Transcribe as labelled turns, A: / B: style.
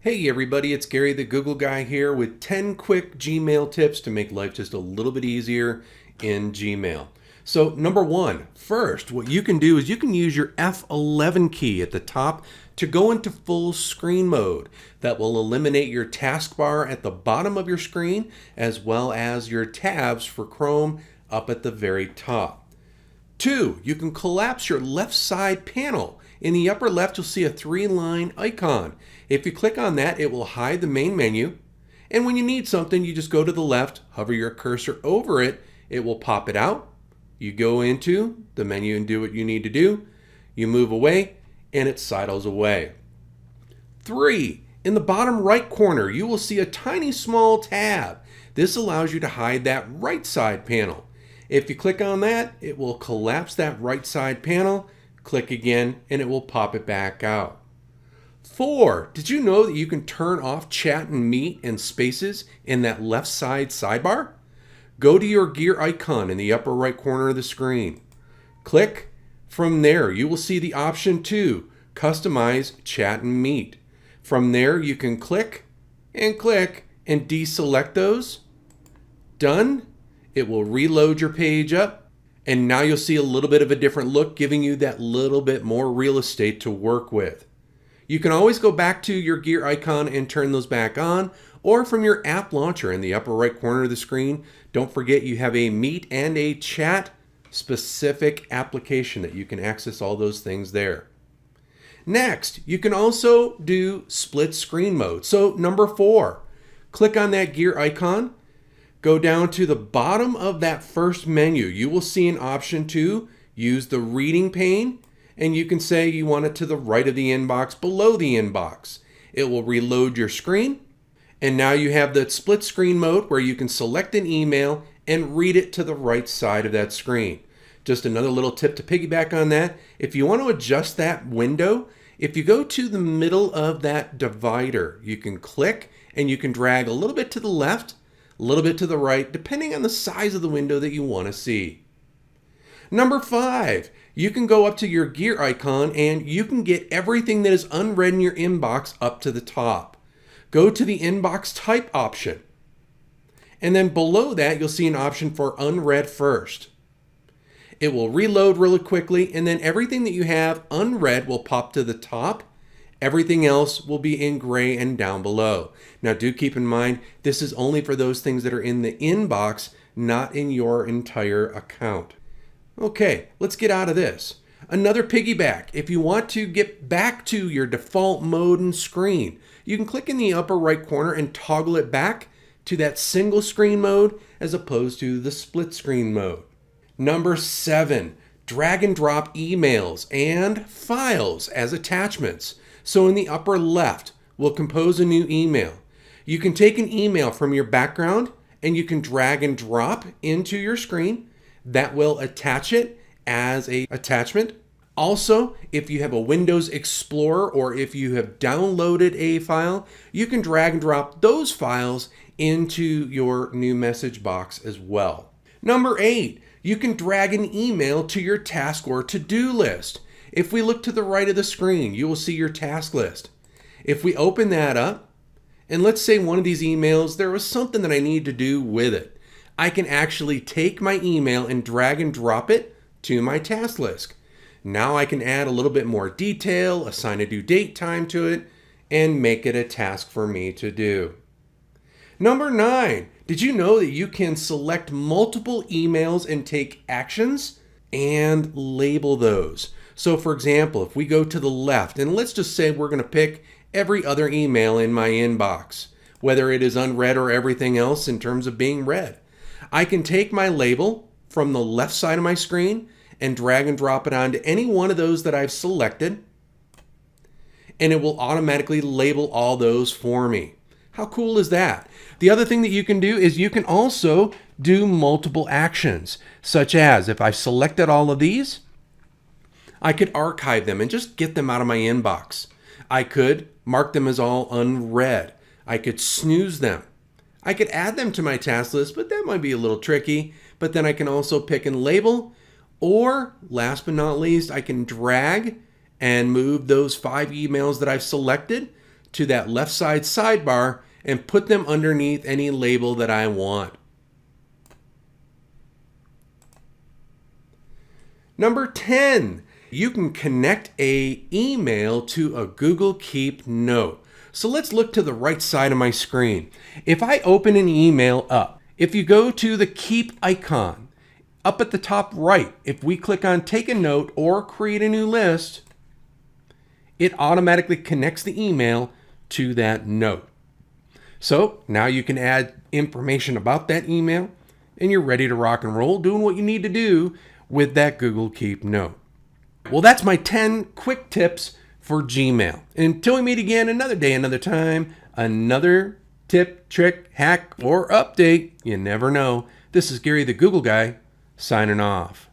A: Hey everybody, it's Gary the Google Guy here with 10 quick Gmail tips to make life just a little bit easier in Gmail. So number one, first, what you can do is you can use your F11 key at the top to go into full screen mode. That will eliminate your taskbar at the bottom of your screen as well as your tabs for Chrome up at the very top. Two, you can collapse your left side panel. In the upper left, you'll see a 3-line icon. If you click on that, it will hide the main menu. And when you need something, you just go to the left, hover your cursor over it, it will pop it out. You go into the menu and do what you need to do. You move away, and it sidles away. Three, in the bottom right corner, you will see a tiny small tab. This allows you to hide that right side panel. If you click on that, it will collapse that right side panel. Click again, and it will pop it back out. Four, did you know that you can turn off chat and meet and spaces in that left side sidebar? Go to your gear icon in the upper right corner of the screen. Click. From there, you will see the option to customize chat and meet. From there, you can click and deselect those. Done. It will reload your page up, and now you'll see a little bit of a different look, giving you that little bit more real estate to work with. You can always go back to your gear icon and turn those back on, or from your app launcher in the upper right corner of the screen. Don't forget you have a Meet and a Chat specific application that you can access all those things there. Next, you can also do split screen mode. So number 4, click on that gear icon. Go down to the bottom of that first menu. You will see an option to use the reading pane, and you can say you want it to the right of the inbox, below the inbox. It will reload your screen, and now you have the split screen mode where you can select an email and read it to the right side of that screen. Just another little tip to piggyback on that. If you want to adjust that window, if you go to the middle of that divider, you can click and you can drag a little bit to the left, a little bit to the right, depending on the size of the window that you want to see. Number 5, you can go up to your gear icon and you can get everything that is unread in your inbox up to the top. Go to the inbox type option. And then below that, you'll see an option for unread first. It will reload really quickly, and then everything that you have unread will pop to the top. Everything else will be in gray and down below. Now do keep in mind, this is only for those things that are in the inbox, not in your entire account. Okay, let's get out of this. Another piggyback, if you want to get back to your default mode and screen, you can click in the upper right corner and toggle it back to that single screen mode as opposed to the split screen mode. Number 7, drag and drop emails and files as attachments. So in the upper left, we'll compose a new email. You can take an email from your background and you can drag and drop into your screen. That will attach it as an attachment. Also, if you have a Windows Explorer or if you have downloaded a file, you can drag and drop those files into your new message box as well. Number 8, you can drag an email to your task or to-do list. If we look to the right of the screen, you will see your task list. If we open that up, and let's say one of these emails, there was something that I need to do with it, I can actually take my email and drag and drop it to my task list. Now I can add a little bit more detail, assign a due date time to it, and make it a task for me to do. Number 9, did you know that you can select multiple emails and take actions and label those? So for example, if we go to the left, and let's just say we're going to pick every other email in my inbox, whether it is unread or everything else in terms of being read. I can take my label from the left side of my screen and drag and drop it onto any one of those that I've selected, and it will automatically label all those for me. How cool is that? The other thing that you can do is you can also do multiple actions, such as if I've selected all of these, I could archive them and just get them out of my inbox. I could mark them as all unread. I could snooze them. I could add them to my task list, but that might be a little tricky. But then I can also pick and label, or last but not least, I can drag and move those 5 emails that I've selected to that left side sidebar and put them underneath any label that I want. Number 10, you can connect an email to a Google Keep note. So let's look to the right side of my screen. If I open an email up, if you go to the Keep icon, up at the top right, if we click on Take a Note or Create a New List, it automatically connects the email to that note. So now you can add information about that email and you're ready to rock and roll doing what you need to do with that Google Keep note. Well, that's my 10 quick tips for Gmail. Until we meet again another day, another time, another tip, trick, hack, or update, you never know. This is Gary the Google Guy signing off.